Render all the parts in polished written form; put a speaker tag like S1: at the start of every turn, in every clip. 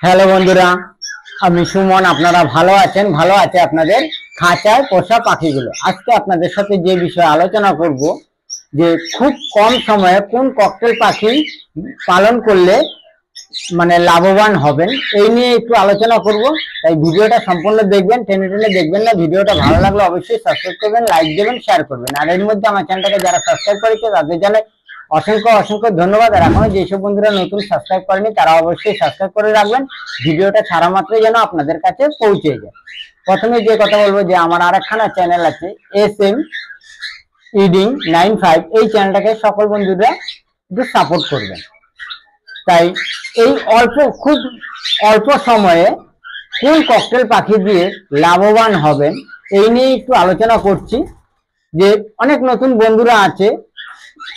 S1: Hello বন্ধুরা, আমি সুমন। আপনারা ভালো আছেন? ভালো আছে আপনাদের খাঁচায় পোষা পাখিগুলো। আজকে আপনাদের সাথে যে বিষয়ে আলোচনা করব যে খুব কম সময়ে কোন ককটেল পাখি পালন করলে মানে লাভবান হবেন, এই নিয়ে একটু আলোচনা করব। তাই ভিডিওটা সম্পূর্ণ দেখবেন, টেনে টেনে দেখবেন না। ভিডিওটা ভালো লাগলে অবশ্যই সাবস্ক্রাইব করবেন, লাইক দেবেন, শেয়ার করবেন। আর এর মধ্যে আমার চ্যানেলটাকে যারা সাবস্ক্রাইব করেছে তাদের জানাই অসংখ্য অসংখ্য ধন্যবাদ। আর এখনো যেসব বন্ধুরা নতুন সাবস্ক্রাইব করেনি তারা অবশ্যই সাবস্ক্রাইব করে রাখবেন, ভিডিওটা ছাড়া মাত্রই যেন আপনাদের কাছে পৌঁছে যায়। প্রথমে যে কথা বলবো যে আমার আরেকখানা চ্যানেল আছে SM ইডিং 95, এই চ্যানেলটাকে সকল বন্ধুরা একটু সাপোর্ট করবেন। তাই এই খুব অল্প সময়ে কোন ককটেল পাখি দিয়ে লাভবান হবেন এই নিয়ে একটু আলোচনা করছি। যে অনেক নতুন বন্ধুরা আছে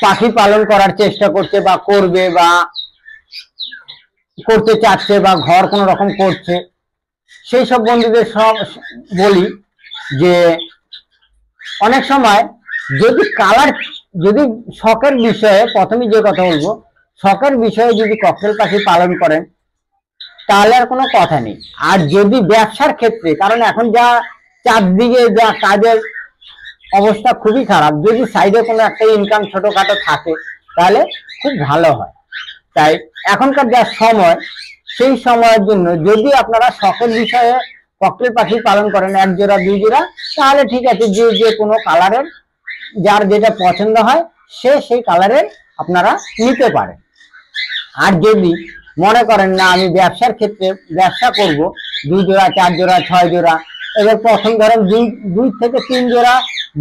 S1: পাখি পালন করার চেষ্টা করছে বা করবে বা করতে চাচ্ছে বা ঘর কোনো রকম করছে, সেই সব বন্ধুদের সব বলি যে অনেক সময় যদি শখের বিষয়ে, প্রথমে যে কথা বলবো, শখের বিষয়ে যদি ককটেল পাখি পালন করেন তাহলে আর কোনো কথা নেই। আর যদি ব্যবসার ক্ষেত্রে, কারণ এখন যা চারদিকে যা কাজের অবস্থা খুবই খারাপ, যদি সাইডে কোনো একটা ইনকাম ছোটখাটো থাকে তাহলে খুব ভালো হয়। তাই এখনকার যা সময়, সেই সময়ের জন্য যদি আপনারা শখের বিষয়ে ককটেল পাখি পালন করেন, এক জোড়া দুই জোড়া, তাহলে ঠিক আছে। যে কোনো কালারের যার যেটা পছন্দ হয় সে সেই কালারের আপনারা নিতে পারেন। আর যদি মনে করেন না আমি ব্যবসার ক্ষেত্রে ব্যবসা করব, 2 জোড়া 4 জোড়া 6 জোড়া, এবার প্রথম ধরেন 2 থেকে 3 জোড়া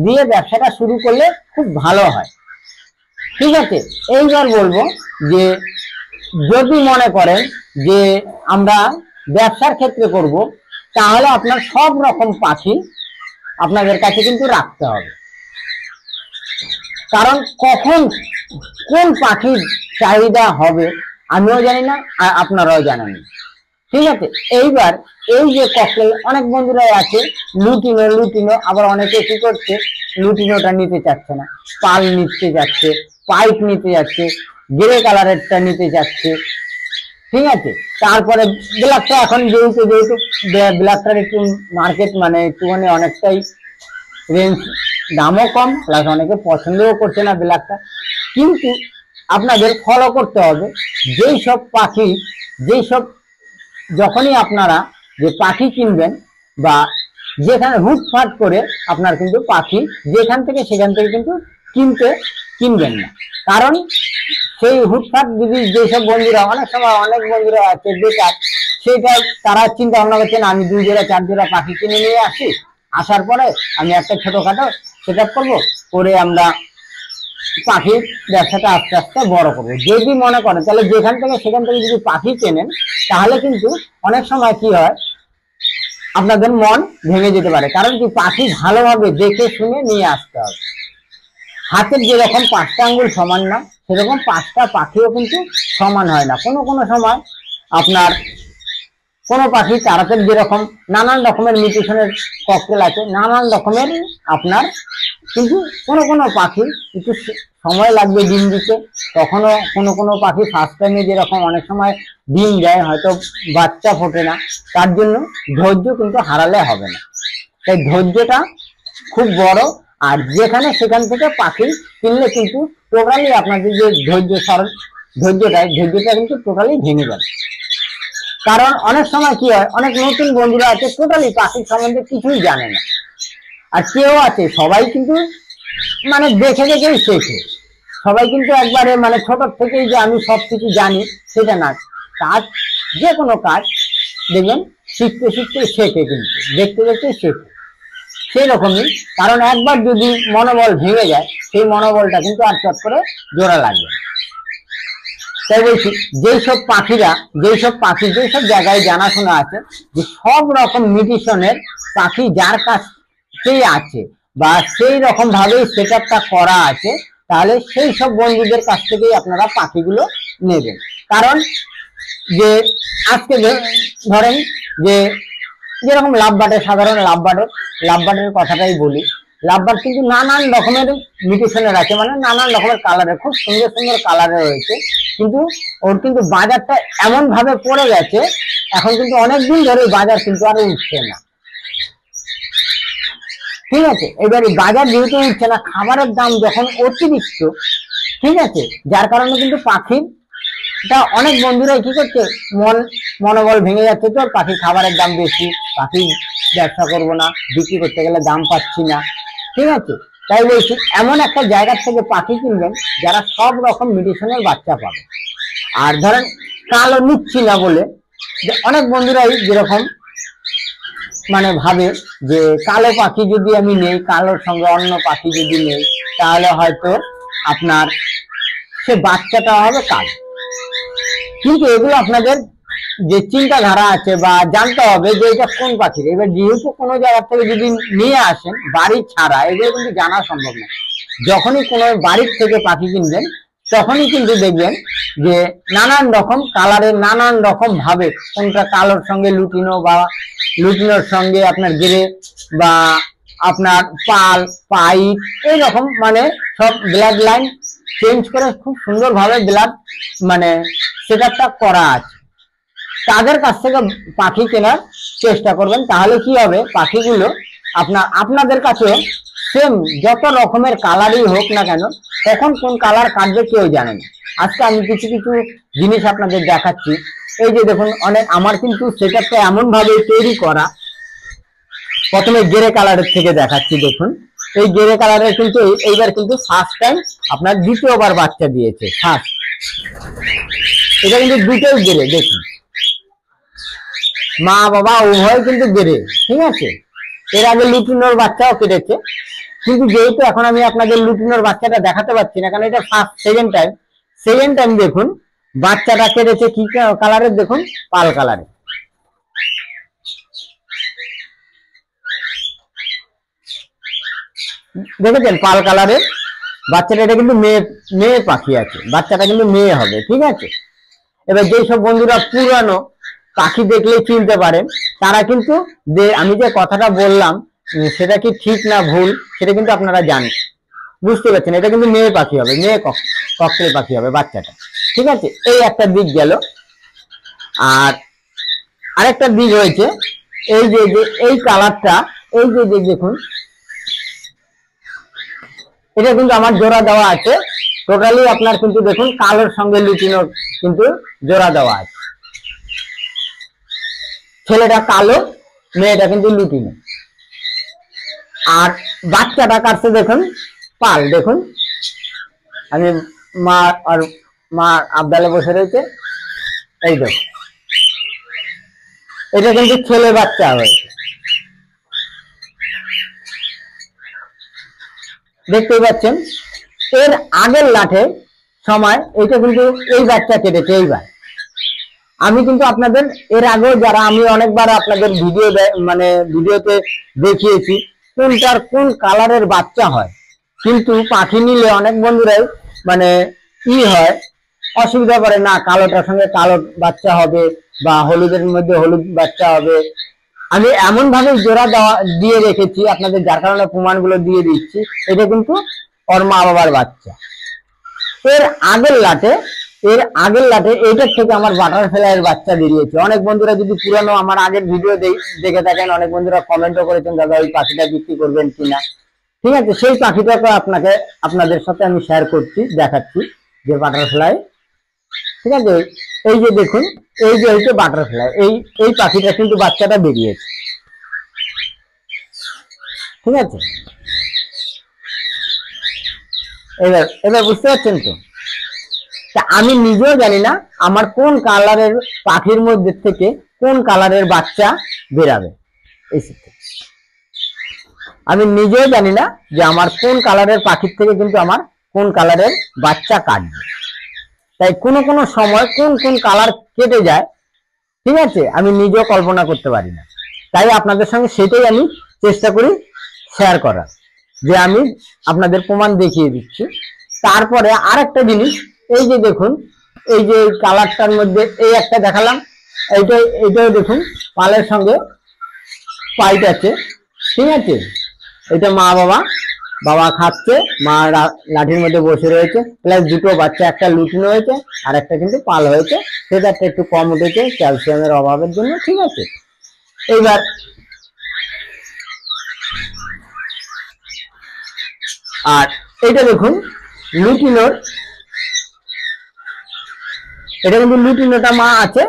S1: দিয়ে ব্যবসাটা শুরু করলে খুব ভালো হয়। ঠিক আছে, এইবার বলবো যে যদি মনে করেন যে আমরা ব্যবসার ক্ষেত্রে করব, তাহলে আপনার সব রকম পাখি আপনাদের কাছে কিন্তু রাখতে হবে। কারণ কখন কোন পাখির চাহিদা হবে আমিও জানি না, আর আপনারাও জানেন না। ঠিক আছে, এইবার এই যে ককটেল, অনেক বন্ধুরাই আছে লুটিনো, আবার অনেকে কি করছে, লুটিনোটা নিতে চাচ্ছে না, পাল নিতে যাচ্ছে, পাইপ নিতে যাচ্ছে, গ্রে কালারেরটা নিতে যাচ্ছে। ঠিক আছে, তারপরে ব্ল্যাকটা, এখন যেহেতু ব্ল্যাকটার একটু মার্কেট মানে একটুখানি অনেকটাই রেঞ্জ, দামও কম, প্লাস অনেকে পছন্দও করছে না ব্ল্যাকটা। কিন্তু আপনাদের ফলো করতে হবে যেই সব যখনই আপনারা যে পাখি কিনবেন বা যেখানে হুটফাট করে আপনার কিন্তু পাখি সেখান থেকে কিন্তু কিনবেন না। কারণ সেই হুটফাট যদি যেসব বন্ধুরা, অনেক সময় অনেক বন্ধুরা আছে বেকার, সেটা তারা চিন্তা ভাবনা করছেন আমি 2 জোড়া 4 জোড়া পাখি কিনে নিয়ে আসি, আসার পরে আমি একটা ছোটখাটো সেট আপ করবো, করে আমরা পাখির ব্যবসাটা আস্তে আস্তে বড় করবো। যদি মনে করেন তাহলে সেখান থেকে যদি পাখি কেনেন, তাহলে কিন্তু অনেক সময় কি হয়, আপনাদের মন ভেঙে যেতে পারে। কারণ কি, পাখি ভালোভাবে দেখে শুনে নিয়ে আসতে হবে। হাতের যেরকম 5টা আঙ্গুল সমান না, সেরকম 5টা পাখিও কিন্তু সমান হয় না। কোনো সময় আপনার কোনো পাখি তাড়াতাড়ি, যেরকম নানান রকমের মিউটেশনের ককটেল আছে, নানান রকমের আপনার, কিন্তু কোনো পাখি একটু সময় লাগবে ডিম দিতে। তখনও কোনো পাখি ফার্স্ট টাইমে যেরকম অনেক সময় ডিম দেয়, হয়তো বাচ্চা ফোটে না, তার জন্য ধৈর্য কিন্তু হারালে হবে না। তাই ধৈর্যটা খুব বড়। আর সেখান থেকে পাখি কিনলে কিন্তু টোটালি আপনাদের যে ধৈর্যটা কিন্তু টোটালি ভেঙে যাবে। কারণ অনেক সময় কি হয়, অনেক নতুন বন্ধুরা আছে টোটালি পাখির সম্বন্ধে কিছুই জানে না। আর কেউ আছে, সবাই কিন্তু মানে দেখেই শেখে। সবাই কিন্তু একবারে মানে ছোট থেকেই যে আমি সবকিছু জানি সেটা না। যে কোনো কাজ দেখবেন শিখতে শেখে, কিন্তু দেখতে শেখে। সেই রকমই, কারণ একবার যদি মনোবল ভেঙে যায়, সেই মনোবলটা কিন্তু আর চট করে জোড়া লাগবে। তাই বলছি, যেসব জায়গায় জানাশোনা আছে যে সব রকম মিউটেশনের পাখি যার কাছেই আছে বা সেই রকম ভাবেই সেট আপটা করা আছে, তাহলে সেই সব বন্ধুদের কাছ থেকেই আপনারা পাখিগুলো নেবেন। কারণ যে আজকে ধরেন যে যেরকম সাধারণ লাভবার্ডের কথাটাই বলি, লাভবার্ড কিন্তু নানান রকমের মিউটেশনের আছে, মানে নানান রকমের কালারের, খুব সুন্দর কালারের রয়েছে। কিন্তু ওর কিন্তু বাজারটা এমন ভাবে পড়ে গেছে, এখন কিন্তু অনেকদিন ধরে বাজার কিন্তু আর উঠছে না, ঠিক আছে। এবারে বাজার যেহেতু উঠছে না, খাবারের দাম যখন অতিরিক্ত, ঠিক আছে, যার কারণে কিন্তু পাখির অনেক বন্ধুরাই কি করছে, মনোবল ভেঙে যাচ্ছে, তো পাখির খাবারের দাম বেশি, পাখি ব্যবসা করব না, বিক্রি করতে গেলে দাম পাচ্ছি না, ঠিক আছে। তাই বলছি এমন একটা জায়গা থেকে পাখি কিনবেন যারা সব রকম মেডিসিনের বাচ্চা পাবে। আর ধরেন কালো নিচ্ছি না বলে অনেক বন্ধুরাই যেরকম মানে ভাবে যে কালো পাখি যদি আমি নেই, কালোর সঙ্গে অন্য পাখি যদি নেই, তাহলে হয়তো আপনার সে বাচ্চাটা হবে কালো। কিন্তু এগুলো আপনাদের যে চিন্তাধারা আছে বা জানতে হবে যে এটা কোন পাখির। এবার যেহেতু কোনো জায়গা থেকে যদি নিয়ে আসেন বাড়ি ছাড়া, এগুলো কিন্তু জানা সম্ভব না। যখনই কোনো বাড়ির থেকে পাখি কিনবেন তখনই কিন্তু দেখবেন যে নানান রকম কালারের, নানান রকম ভাবে, কোনটা কালোর সঙ্গে লুটিনো বা লুটিনোর সঙ্গে আপনার গেরে বা আপনার পাল পাইপ, এইরকম মানে সব ব্লাড লাইন চেঞ্জ করে খুব সুন্দরভাবে ব্লাড মানে সেটআপটা করা আছে। তাদের কাছ থেকে পাখি কেনার চেষ্টা করবেন, তাহলে কি হবে, পাখিগুলো আপনাদের কাছে সেম যত রকমের কালারই হোক না কেন, কখন কোন কালার কাটবে কেউ জানে না। আজকে আমি কিছু কিছু জিনিস আপনাদের দেখাচ্ছি। এই যে দেখুন, আমার কিন্তু সেটআপটা এমন ভাবে তৈরি করা। প্রথমে গেরে কালারের থেকে দেখাচ্ছি। দেখুন এই গেরে কালারের কিন্তু এইবার কিন্তু ফার্স্ট টাইম আপনার দ্বিতীয়বার বাচ্চা দিয়েছে। ফার্স্ট এটা কিন্তু দুটোই গেরে, দেখুন মা বাবা উভয় কিন্তু গেরে, ঠিক আছে। এর আগে লুটিনোর বাচ্চাও কেটেছে, কিন্তু যেহেতু এখন আমি আপনাদের লুটিনোর বাচ্চাটা দেখাতে পারছি না, কারণ এটা ফার্স্ট সেকেন্ড টাইম দেখুন বাচ্চাটা কেটেছে কি কালারের, দেখুন পাল কালারের। দেখেছেন পাল কালারের বাচ্চাটা, এটা কিন্তু মেয়ে পাখি আছে, বাচ্চাটা কিন্তু মেয়ে হবে, ঠিক আছে। এবার যেসব বন্ধুরা পুরানো পাখি দেখলে চিনতে পারেন, তারা কিন্তু আমি যে কথাটা বললাম সেটা কি ঠিক না ভুল সেটা কিন্তু আপনারা জানেন, বুঝতে পারছেন। এটা কিন্তু মেয়ে পাখি হবে, মেয়ে ককটেল পাখি হবে বাচ্চাটা, ঠিক আছে। এই একটা দিক গেল। আর আরেকটা দিক হয়েছে এই যে এই কালারটা, এই যে দেখুন এটা কিন্তু আমার জোড়া দেওয়া আছে টোটালি আপনার, কিন্তু দেখুন কালোর সঙ্গে লুটিনোর কিন্তু জোড়া দেওয়া আছে। ছেলেটা কালো, মেয়েটা কিন্তু লুটিনো। আর বাচ্চাটা কাটছে দেখুন পাল, দেখুন আমি মা আবদালে বসে রয়েছে, এই দেখুন এটা কিন্তু ছেলে বাচ্চা হয়েছে, দেখতেই পাচ্ছেন। এর আগের লাঠে সময় এটা কিন্তু এই বাচ্চা কেটেছে। এইবার আমি কিন্তু আপনাদের এর আগেও যারা আমি অনেকবার আপনাদের ভিডিওতে দেখিয়েছি কোনটার কোন কালারের বাচ্চা হয়, কিন্তু পাখি নিলে অনেক বন্ধুরাই মানে হয় অসুবিধা করে, না কালোটার সঙ্গে কালো বাচ্চা হবে বা হলুদের মধ্যে হলুদ বাচ্চা হবে। আমি এমন ভাবে জোড়া দিয়ে রেখেছি আপনাদের, যার কারণে প্রমাণগুলো দিয়ে দিচ্ছি। এটা কিন্তু ওর মা বাবার বাচ্চা। এর আগের লাটে এইটার থেকে আমার বাটারফ্লাইয়ের বাচ্চা বেরিয়েছে। অনেক বন্ধুরা যদি পুরানো আমার আগের ভিডিও দেখে থাকেন, অনেক বন্ধুরা কমেন্টও করেছেন দাদা ওই পাখিটা বিক্রি করবেন কিনা, ঠিক আছে। সেই পাখিটাকে আপনাদের সাথে আমি শেয়ার করছি, দেখাচ্ছি যে বাটারফ্লাই, ঠিক আছে। এই যে দেখুন এই যে হচ্ছে বাটারফ্লাই, এই পাখিটা কিন্তু বাচ্চাটা বেরিয়েছে, ঠিক আছে। এবার বুঝতে পারছেন তো? আমি নিজেও জানি না আমার কোন কালারের পাখির মধ্যে থেকে কোন কালারের বাচ্চা বেরাবে, আমি নিজেও জানি না যে আমার কোন কালারের পাখির থেকে কিন্তু আমার কোন কালারের বাচ্চা কাটবে। তাই কোন কোন সময় কোন কোন কালার কেটে যায়, ঠিক আছে, আমি নিজেও কল্পনা করতে পারি না। তাই আপনাদের সঙ্গে সেটাই আমি চেষ্টা করি শেয়ার করার, যে আমি আপনাদের প্রমাণ দেখিয়ে দিচ্ছি। তারপরে আরেকটা জিনিস, এই যে দেখুন এই যে কালারটার মধ্যে এই একটা দেখালাম, এইটাও দেখুন পালের সঙ্গে পাইট আছে, ঠিক আছে। এটা মা বাবা বাবা খাচ্ছে, মা লাঠির মধ্যে বসে রয়েছে, প্লাস দুটো বাচ্চা, একটা লুটিনো হয়েছে আর একটা কিন্তু পাল হয়েছে, সেটা একটু কম উঠেছে ক্যালসিয়ামের অভাবের জন্য। ঠিক আছে, এইবার আর এটা দেখুন লুটিনোর, এটা কিন্তু লুটিনোটা মা আছে,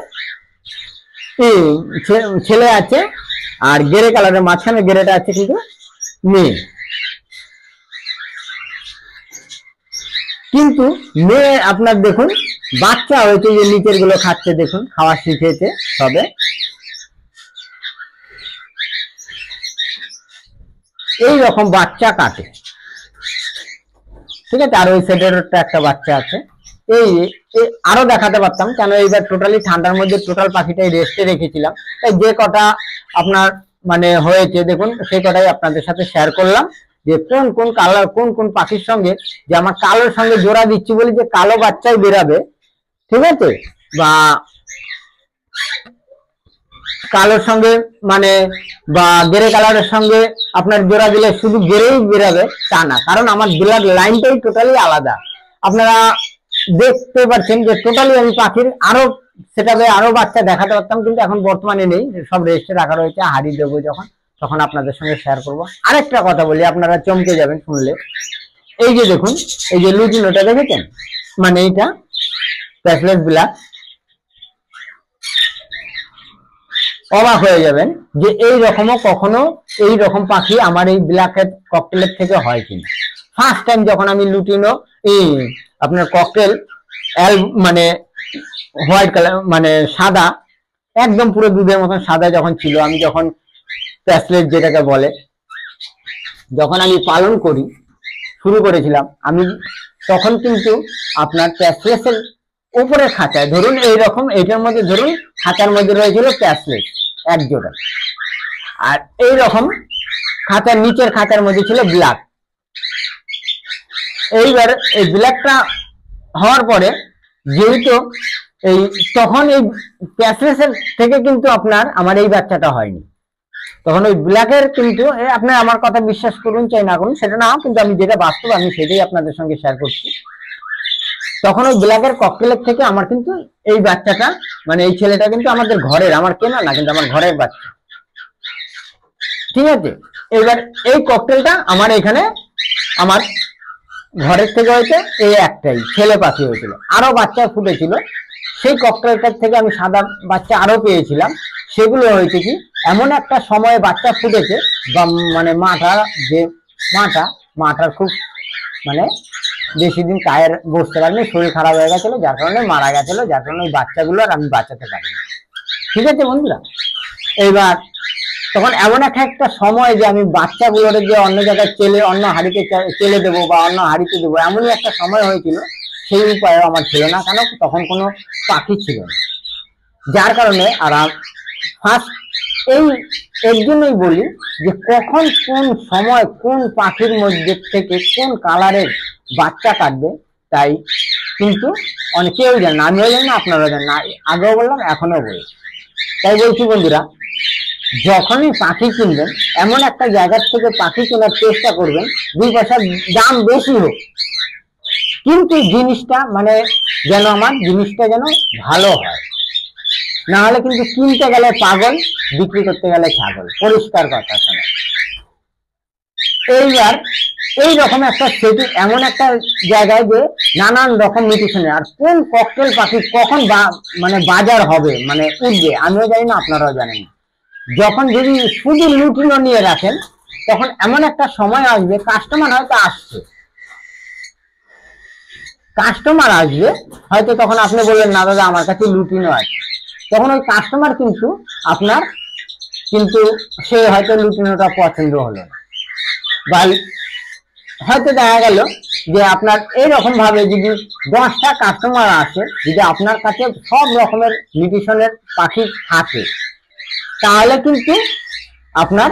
S1: ছেলে আছে, আর গেরে কালারের মাঝখানে গেরেটা আছে কিন্তু মেয়ে। কিন্তু মেয়ে আপনার দেখুন বাচ্চা হয়েছে, যে নিচের গুলো খাচ্ছে, দেখুন খাওয়া শিখেছে সবে। এই রকম বাচ্চা কাটে। ঠিক আছে, আর ওই সাইডের একটা বাচ্চা আছে। এই আরো দেখাতে পারতাম, কেন এইবার টোটালি ঠান্ডার মধ্যে টোটাল পাখিটাই রেস্টে রেখেছিলাম, তাই যে কটা আপনার মানে হয়েছে দেখুন সেই কটাই আপনাদের সাথে শেয়ার করলাম, যে কোন কোন কালার, কোন কোন পাখির সঙ্গে, যে আমার কালোর সঙ্গে জোড়া দিচ্ছি বলি যে কালো বাচ্চাই বেরাবে। ঠিক আছে, বা কালোর সঙ্গে মানে বা গ্রে কালারের সঙ্গে আপনার জোড়া দিলে শুধু গ্রেই বেরাবে তা না, কারণ আমার ব্লাড লাইনটাই টোটালি আলাদা। আপনারা দেখতে পাচ্ছেন যে টোটালি আমি পাখির আরো সেটাবে আরো বাচ্চা দেখাতে পারতাম, কিন্তু এখন বর্তমানে নেই, সব রেস্টে রাখা রয়েছে। হাড়ি দেবো যখন, তখন আপনাদের সঙ্গে শেয়ার করব। আরেকটা কথা বলি, আপনারা চমকে যাবেন শুনলে। এই যে দেখুন, এই যে লুটিনোটা দেখেছেন, মানে এইটা প্যাসলেস ব্ল্যাক, অবাক হয়ে যাবেন যে এই রকমও কখনো এই রকম পাখি আমার এই ব্ল্যাক হেড ককটেলের থেকে হয় কিনা। ফার্স্ট টাইম যখন আমি লুটিনো এই আপনার ককটেল মানে হোয়াইট কালার মানে সাদা, একদম পুরো দুধের মতন সাদা যখন ছিল, আমি যখন প্যাসলেস যেটাকে বলে যখন আমি পালন করি শুরু করেছিলাম, আমি তখন কিন্তু আপনার প্যাসলেসের উপরে খাঁচায় ধরুন এইরকম, এইটার মধ্যে ধরুন খাঁচার মধ্যে রয়েছিল প্যাসলেস এক জোড়া, আর এইরকম খাঁচার নিচের খাঁচার মধ্যে ছিল ব্ল্যাক। এইবার এই ব্ল্যাকটা হওয়ার পরে যেহেতু এই তখন এই প্যাসলেসের থেকে কিন্তু আপনার আমার এই বাচ্চাটা হয়নি, তখন ওই ব্ল্যাকের কিন্তু আপনার আমার কথা বিশ্বাস করুন চাই না করুন সেটা না, কিন্তু আমি যেটা বাস্তব আমি সেটাই আপনাদের সঙ্গে শেয়ার করছি। তখন ওই ব্ল্যাকের ককটেলের থেকে আমার কিন্তু এই বাচ্চাটা মানে এই ছেলেটা কিন্তু আমাদের ঘরের, আমার কেনা না, কিন্তু আমার ঘরের বাচ্চা। ঠিক আছে, এবার এই ককটেলটা আমার এখানে আমার ঘরের থেকে হয়েছে, এই একটাই ছেলে পাখি হয়েছিল, আরো বাচ্চা ফুটেছিল। সেই ককটেলটার থেকে আমি সাদা বাচ্চা আরো পেয়েছিলাম। সেগুলো হয়েছে কি এমন একটা সময়ে বাচ্চা ফুটেছে, বা মানে মাটার খুব মানে বেশি দিন কায়ের বসতে পারেনি, শরীর খারাপ হয়ে গেছিল, যার কারণে মারা গেছিল, যার কারণে ওই বাচ্চাগুলো আর আমি বাঁচাতে পারিনি। ঠিক আছে বন্ধুরা, এইবার তখন এমন একটা সময় যে আমি বাচ্চাগুলোর যে অন্য জায়গায় অন্য হাড়িতে চেলে দেবো বা অন্য হাড়িতে দেবো, এমনই একটা সময় হয়েছিল। সেই উপায় আমার ছিল না, কেন তখন কোনো পাখি ছিল না, যার কারণে আর ফার্স্ট এর জন্যই বলি যে কখন কোন সময় কোন পাখির মধ্যে থেকে কোন কালারের বাচ্চা কাটবে, তাই কিন্তু অনেকেও জানে না, আমিও জানি না, আপনারা জানেন না, আগেও বললাম এখনো বলি। তাই বলছি বন্ধুরা, যখনই পাখি কিনবেন এমন একটা জায়গার থেকে পাখি কেনার চেষ্টা করবেন, 2 পয়সার দাম বেশি হোক, কিন্তু জিনিসটা মানে যেন আমার জিনিসটা যেন ভালো হয়, না হলে কিন্তু কিনতে গেলে পাগল, বিক্রি করতে গেলে ছাগল, পরিষ্কার কথা শোনা। এইবার এইরকম একটা সেটি এমন একটা জায়গায় যে নানান রকম মিউটেশন, আর কোন ককটেল পাখি কখন মানে বাজার হবে মানে উঠবে আমিও জানি না, আপনারাও জানেন না। যখন যদি শুধু লুটিনো নিয়ে রাখেন, তখন এমন একটা সময় আসবে, কাস্টমার হয়তো আসছে, হয়তো তখন আপনি বললেন না দাদা আমার কাছে লুটিনো আছে, তখন ওই কাস্টমার কিন্তু আপনার কিন্তু সে হয়তো লুটিনোটা পছন্দ হলো না, বা হয়তো দেখা গেল যে আপনার এইরকম ভাবে যদি 10টা কাস্টমার আসে, যদি আপনার কাছে সব রকমের মিউটেশনের পাখি থাকে, তাহলে কিন্তু আপনার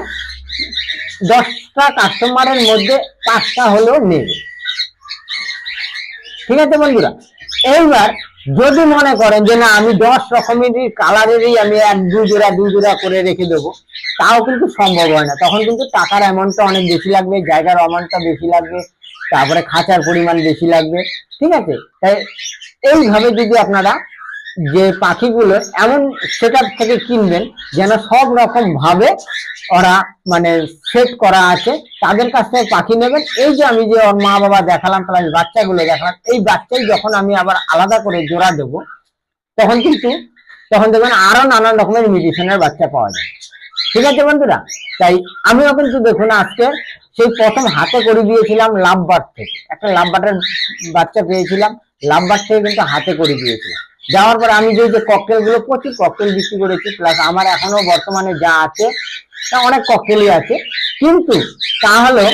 S1: 10টা কাস্টমারের মধ্যে 5টা হলেও নেবে। ঠিক আছে বন্ধুরা, এইবার যদি মনে করেন যে না আমি 10 রকমেরই কালারেরই আমি 1-2 জোড়া করে রেখে দেবো, তাও কিন্তু সম্ভব হয় না। তখন কিন্তু টাকার অ্যামাউন্টটা অনেক বেশি লাগবে, জায়গার অ্যামাউন্টটা বেশি লাগবে, তারপরে খাঁচার পরিমাণ বেশি লাগবে, ঠিক আছে। তাই এইভাবে যদি আপনারা যে পাখিগুলো এমন সেটআপ থেকে কিনবেন যেন সব রকম ভাবে ওরা মানে সেট করা আছে, তাদের কাছ থেকে পাখি নেবেন। এই যে আমি যে ওর মা বাবা দেখালাম প্লাস বাচ্চাগুলো দেখালাম, এই বাচ্চাই যখন আমি আবার আলাদা করে জোড়া দেবো তখন কিন্তু তখন দেখবেন আরো নানান রকমের মিউটেশনের বাচ্চা পাওয়া যায়, ঠিক আছে বন্ধুরা। তাই আমিও কিন্তু দেখুন আজকে সেই প্রথম হাতে করে দিয়েছিলাম লাভবার্ড থেকে, একটা লাভবার্ডের বাচ্চা পেয়েছিলাম, লাভবার্ড থেকে কিন্তু হাতে করে দিয়েছিলাম। যাওয়ার পর আমি যে ককটেল গুলো প্রচুর ককটেল বিক্রি করেছি, প্লাস আমার এখনো বর্তমানে যা আছে তা অনেক ককটেলই আছে, কিন্তু তাহলে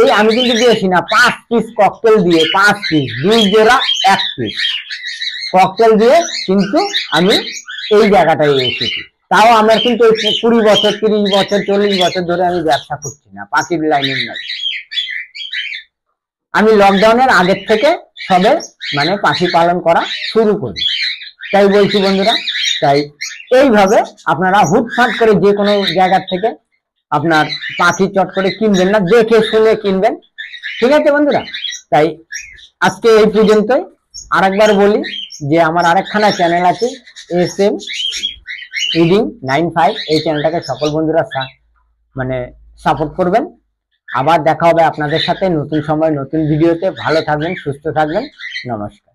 S1: এই আমি কিন্তু দিয়েছি না 5 পিস ককটেল দিয়ে, 5 পিস 2 জোড়া 1 পিস ককটেল দিয়ে কিন্তু আমি এই জায়গাটায় এসেছি। তাও আমার কিন্তু 20 বছর 30 বছর 40 বছর ধরে আমি ব্যবসা করছি না, পাখির লাইনের নাই। আমি লকডাউনের আগের থেকে সবে মানে পাখি পালন করা শুরু করি। তাই বলছি বন্ধুরা, তাই এইভাবে আপনারা হুটফাট করে যে কোনো জায়গা থেকে আপনার পাখি চট করে কিনবেন না, দেখে শুনে কিনবেন, ঠিক আছে বন্ধুরা। তাই আজকে এই পর্যন্তই। আরেকবার বলি যে আমার আরেকখানা চ্যানেল আছে SM ইডিং 95, এই চ্যানেলটাকে সকল বন্ধুরা মানে সাপোর্ট করবেন। আবার দেখা হবে আপনাদের সাথে নতুন সময় নতুন ভিডিওতে। ভালো থাকবেন, সুস্থ থাকবেন, নমস্কার।